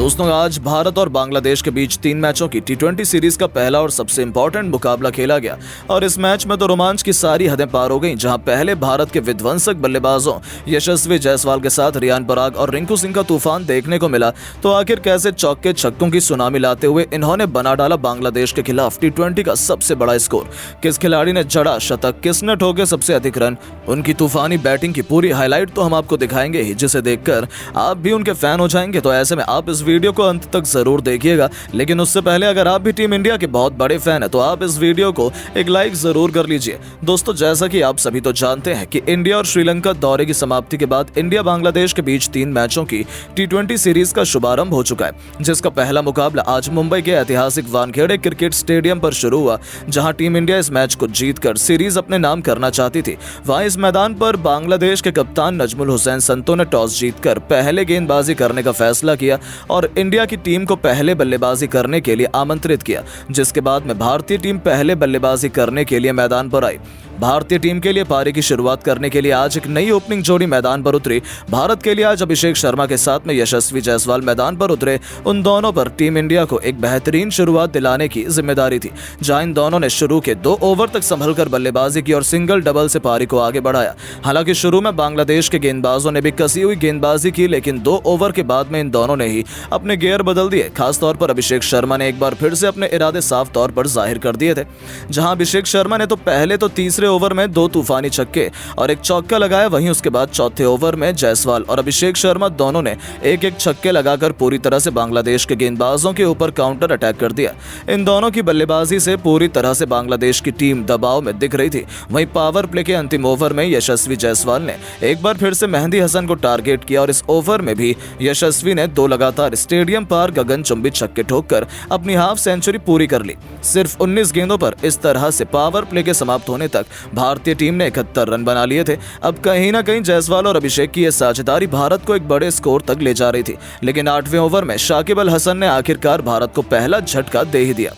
दोस्तों, आज भारत और बांग्लादेश के बीच 3 मैचों की टी20 सीरीज का पहला और सबसे इंपॉर्टेंट मुकाबला खेला गया और इस मैच में तो रोमांच की सारी हदें पार हो गईं। जहां पहले भारत के विध्वंसक बल्लेबाजों यशस्वी जायसवाल के साथ रियान पराग और रिंकू सिंह का तूफान देखने को मिला, तो आखिर कैसे चौके छक्कों की सुनामी लाते हुए इन्होंने बना डाला बांग्लादेश के खिलाफ टी20 का सबसे बड़ा स्कोर। किस खिलाड़ी ने जड़ा शतक, किसने ठोके सबसे अधिक रन, उनकी तूफानी बैटिंग की पूरी हाईलाइट तो हम आपको दिखाएंगे ही, जिसे देखकर आप भी उनके फैन हो जाएंगे। तो ऐसे में आप इस वीडियो को अंत तक जरूर देखिएगा, लेकिन उससे पहले अगर आप भी टीम इंडिया के बहुत बड़े फैन हैं तो आप इस वीडियो को एक लाइक जरूर कर लीजिए। दोस्तों, जैसा कि आप सभी तो जानते हैं कि इंडिया और श्रीलंका दौरे की समाप्ति के बाद इंडिया बांग्लादेश के बीच 3 मैचों की टी20 सीरीज का शुभारंभ हो चुका है, जिसका पहला मुकाबला आज मुंबई के ऐतिहासिक वानखेड़े क्रिकेट स्टेडियम पर शुरू हुआ, जहां टीम इंडिया इस मैच को जीतकर सीरीज अपने नाम करना चाहती थी। वहीं इस मैदान पर बांग्लादेश के कप्तान नजमुल हुसैन संतो ने टॉस जीतकर पहले गेंदबाजी करने का फैसला किया और इंडिया की टीम को पहले बल्लेबाजी करने के लिए आमंत्रित किया, जिसके बाद में भारतीय टीम पहले बल्लेबाजी करने के लिए मैदान पर आई। भारतीय टीम के लिए पारी की शुरुआत करने के लिए आज एक नई ओपनिंग जोड़ी मैदान पर उतरी। भारत के लिए आज अभिषेक शर्मा के साथ में यशस्वी जायसवाल मैदान पर उतरे। उन दोनों पर टीम इंडिया को एक बेहतरीन शुरुआत दिलाने की जिम्मेदारी थी, जहां इन दोनों ने शुरू के 2 ओवर तक संभलकर बल्लेबाजी की और सिंगल डबल से पारी को आगे बढ़ाया। हालांकि शुरू में बांग्लादेश के गेंदबाजों ने भी कसी हुई गेंदबाजी की, लेकिन 2 ओवर के बाद में इन दोनों ने ही अपने गियर बदल दिए। खासतौर पर अभिषेक शर्मा ने एक बार फिर से अपने इरादे साफ तौर पर जाहिर कर दिए थे, जहां अभिषेक शर्मा ने तो पहले तो तीसरे ओवर में 2 तूफानी छक्के और एक चौका लगाया। वहीं उसके बाद चौथे ओवर में जायसवाल और अभिषेक शर्मा दोनों ने एक एक छक्के लगाकर पूरी तरह से बांग्लादेश के गेंदबाजों के ऊपर काउंटर अटैक कर दिया। इन दोनों की बल्लेबाजी से पूरी तरह से बांग्लादेश की टीम दबाव में दिख रही थी। वहीं पावर प्ले के अंतिम ओवर में यशस्वी जायसवाल ने एक बार फिर से मेहंदी हसन को टारगेट किया और इस ओवर में भी यशस्वी ने 2 लगातार स्टेडियम पार गगनचुंबी छक्के ठोककर अपनी हाफ सेंचुरी पूरी कर ली। सिर्फ 19 गेंदों पर इस तरह से पावर प्ले के समाप्त होने तक भारतीय टीम ने 71 रन बना लिए थे। अब कहीं ना कहीं जायसवाल और अभिषेक की यह साझेदारी भारत को एक बड़े स्कोर तक ले जा रही थी, लेकिन 8वें ओवर में शाकिब अल हसन ने आखिरकार भारत को पहला झटका दे ही दिया।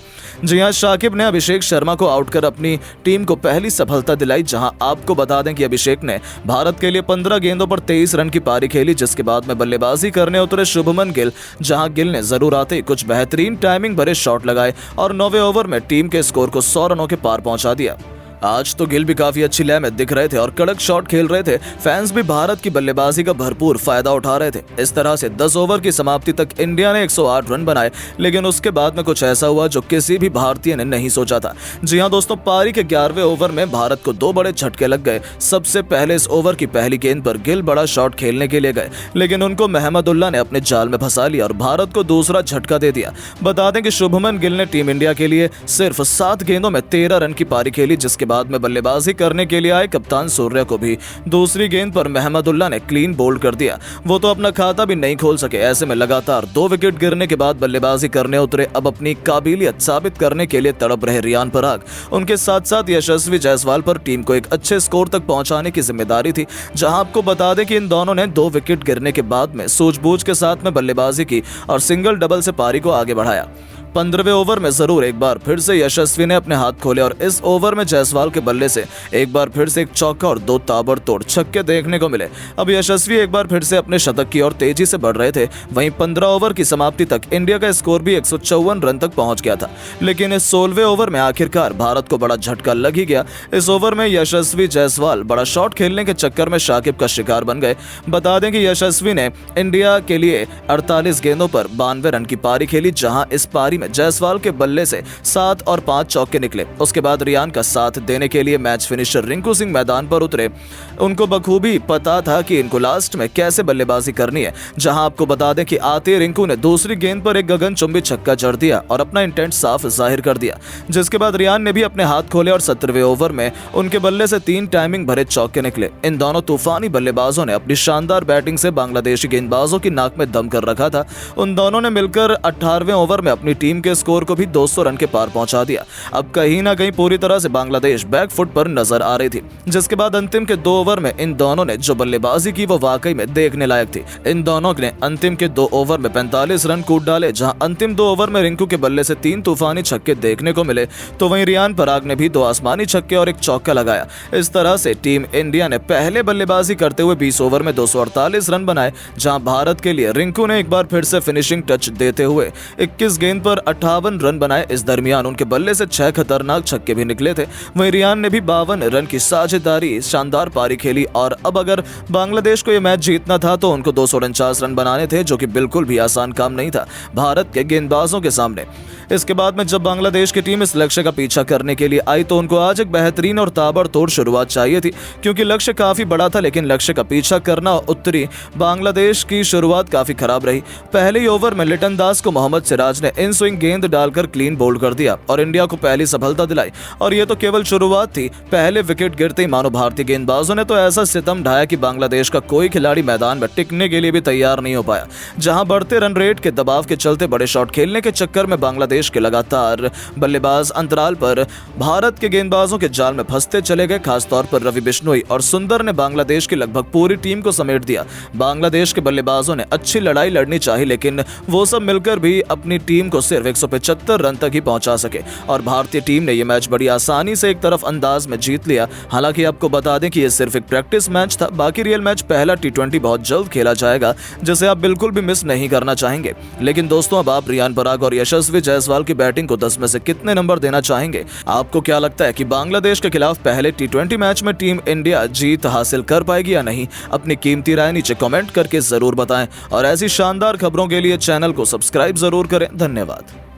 जी हां, शाकिब ने अभिषेक शर्मा को आउट कर अपनी टीम को पहली सफलता दिलाई। जहां आपको बता दें कि अभिषेक ने भारत के लिए 15 गेंदों पर 23 रन की पारी खेली, जिसके बाद में बल्लेबाजी करने उतरे शुभमन गिल। जहां गिल ने जरूर आते ही कुछ बेहतरीन टाइमिंग भरे शॉट लगाए और 9वें ओवर में टीम के स्कोर को 100 रनों के पार पहुंचा दिया। आज तो गिल भी काफी अच्छी लय में दिख रहे थे और कड़क शॉट खेल रहे थे। फैंस भी भारत की बल्लेबाजी का भरपूर फायदा उठा रहे थे। इस तरह से 10 ओवर की समाप्ति तक इंडिया ने 108 रन बनाए, लेकिन उसके बाद में कुछ ऐसा हुआ जो किसी भी भारतीय ने नहीं सोचा था। जी हां दोस्तों, पारी के 11वें ओवर में भारत को 2 बड़े झटके लग गए। सबसे पहले इस ओवर की पहली गेंद पर गिल बड़ा शॉट खेलने के लिए गए, लेकिन उनको महमदुल्लाह ने अपने जाल में फंसा लिया और भारत को दूसरा झटका दे दिया। बता दें कि शुभमन गिल ने टीम इंडिया के लिए सिर्फ 7 गेंदों में 13 रन की पारी खेली, जिसके बाद में बल्लेबाजी करने के लिए आए कप्तान सूर्या को भी दूसरी गेंद पर महमदुल्लाह ने क्लीन बोल्ड कर दिया। वो तो अपना खाता भी नहीं खोल सके। ऐसे में लगातार 2 विकेट गिरने के बाद बल्लेबाजी करने उतरे। अब अपनी काबिलियत साबित करने के लिए तड़प रहे रियान पराग, उनके साथ साथ यशस्वी जायसवाल पर टीम को एक अच्छे स्कोर तक पहुंचाने की जिम्मेदारी थी। जहां आपको बता दें कि इन दोनों ने 2 विकेट गिरने के बाद में सूझबूझ के साथ में बल्लेबाजी की और सिंगल डबल से पारी को आगे बढ़ाया। 15वें ओवर में जरूर एक बार फिर से यशस्वी ने अपने हाथ खोले और इस ओवर में जायसवाल के बल्ले से एक बार फिर से एक चौका और 2 ताबड़तोड़ छक्के देखने को मिले। अब यशस्वी एक बार फिर से अपने शतक की ओर तेजी से बढ़ रहे थे। वहीं 15 ओवर की समाप्ति तक इंडिया का स्कोर भी 154 रन तक पहुंच गया था, लेकिन इस 16वें ओवर में आखिरकार भारत को बड़ा झटका लग ही गया। इस ओवर में यशस्वी जायसवाल बड़ा शॉट खेलने के चक्कर में शाकिब का शिकार बन गए। बता दें कि यशस्वी ने इंडिया के लिए 48 गेंदों पर 92 रन की पारी खेली, जहां इस पारी जायसवाल के बल्ले से 7 और 5 चौके निकले। उसके बाद रियान का साथ देने के लिए मैच फिनिशर रिंकू सिंह मैदान पर उतरे। उनको बखूबी पता था कि इनको लास्ट में कैसे बल्लेबाजी करनी है। जहां आपको बता दें कि आते रिंकू ने दूसरी गेंद पर एक गगनचुंबी छक्का जड़ दिया और अपना इंटेंट साफ जाहिर कर दिया, जिसके बाद रियान ने भी अपने हाथ खोले और 17वें ओवर में उनके बल्ले से 3 टाइमिंग भरे चौके निकले। इन दोनों तूफानी बल्लेबाजों ने अपनी शानदार बैटिंग से बांग्लादेशी गेंदबाजों की नाक में दम कर रखा था। उन दोनों ने मिलकर 18वें ओवर में अपनी टीम टीम के स्कोर को भी 200 रन के पार पहुंचा दिया। अब कहीं ना कहीं पूरी तरह से बांग्लादेश बैकफुट पर नजर आ रही थी, जिसके बाद अंतिम के 2 ओवर में इन दोनों ने जो बल्लेबाजी की वो वाकई में देखने लायक थी। इन दोनों ने अंतिम के 2 ओवर में 45 रन कूद डाले। जहां अंतिम 2 ओवर में रिंकू के बल्ले से 3 तूफानी छक्के देखने को मिले, तो वहीं रियान पराग ने भी 2 आसमानी छक्के और 1 चौका लगाया। इस तरह से टीम इंडिया ने पहले बल्लेबाजी करते हुए 20 ओवर में 248 रन बनाए, जहां भारत के लिए रिंकू ने एक बार फिर से फिनिशिंग टच देते हुए 21 गेंद पर 58 रन बनाए। इस दरमियान उनके बल्ले से 6 खतरनाक छक्के भी निकले थे। वहीं रियान ने भी 52 रन की साझेदारी शानदार पारी खेली और अब अगर बांग्लादेश को यह मैच जीतना था तो उनको 249 रन बनाने थे, जो कि बिल्कुल भी आसान काम नहीं था भारत के गेंदबाजों के सामने। इसके बाद में जब बांग्लादेश की टीम इस लक्ष्य का पीछा करने के लिए आई तो उनको आज एक बेहतरीन और ताबड़तोड़ शुरुआत चाहिए थी, क्योंकि लक्ष्य काफी बड़ा था, लेकिन लक्ष्य का पीछा करना उतरी बांग्लादेश की शुरुआत काफी खराब रही। पहले ही ओवर में लिटन दास को मोहम्मद सिराज ने इन स्विंग गेंद डालकर क्लीन बोल्ड कर दिया और इंडिया को पहली सफलता दिलाई। और ये तो केवल शुरुआत थी। पहले विकेट गिरते ही मानो भारतीय गेंदबाजों ने तो ऐसा सितम ढाया कि बांग्लादेश का कोई खिलाड़ी मैदान में टिकने के लिए भी तैयार नहीं हो पाया। जहां बढ़ते रन रेट के दबाव के चलते बड़े शॉट खेलने के चक्कर में बांग्लादेश के लगातार बल्लेबाज अंतराल पर भारत के गेंदबाजों के जाल में फंसते चले गए। खासतौर पर रवि बिश्नोई और सुंदर ने बांग्लादेश की लगभग पूरी टीम को समेट दिया। बांग्लादेश के बल्लेबाजों ने अच्छी लड़ाई लड़नी चाहिए, लेकिन वो सब मिलकर भी अपनी टीम को सिर्फ 175 रन तक ही पहुंचा सके और भारतीय टीम ने यह मैच बड़ी आसानी से एक तरफ अंदाज में जीत लिया। हालांकि आपको बता दें कि यह सिर्फ एक प्रैक्टिस मैच था। बाकी रियल मैच पहला T20 बहुत जल्द खेला जाएगा, जिसे आप बिल्कुल भी मिस नहीं करना चाहेंगे। लेकिन दोस्तों, अब आप रियान पराग और यशस्वी जायसवाल की बैटिंग को 10 में से कितने नंबर देना चाहेंगे? आपको क्या लगता है कि बांग्लादेश के खिलाफ पहले T20 मैच में टीम इंडिया जीत हासिल कर पाएगी या नहीं? अपनी कीमती राय नीचे कमेंट करके जरूर बताएं और ऐसी शानदार खबरों के लिए चैनल को सब्सक्राइब जरूर करें। धन्यवाद।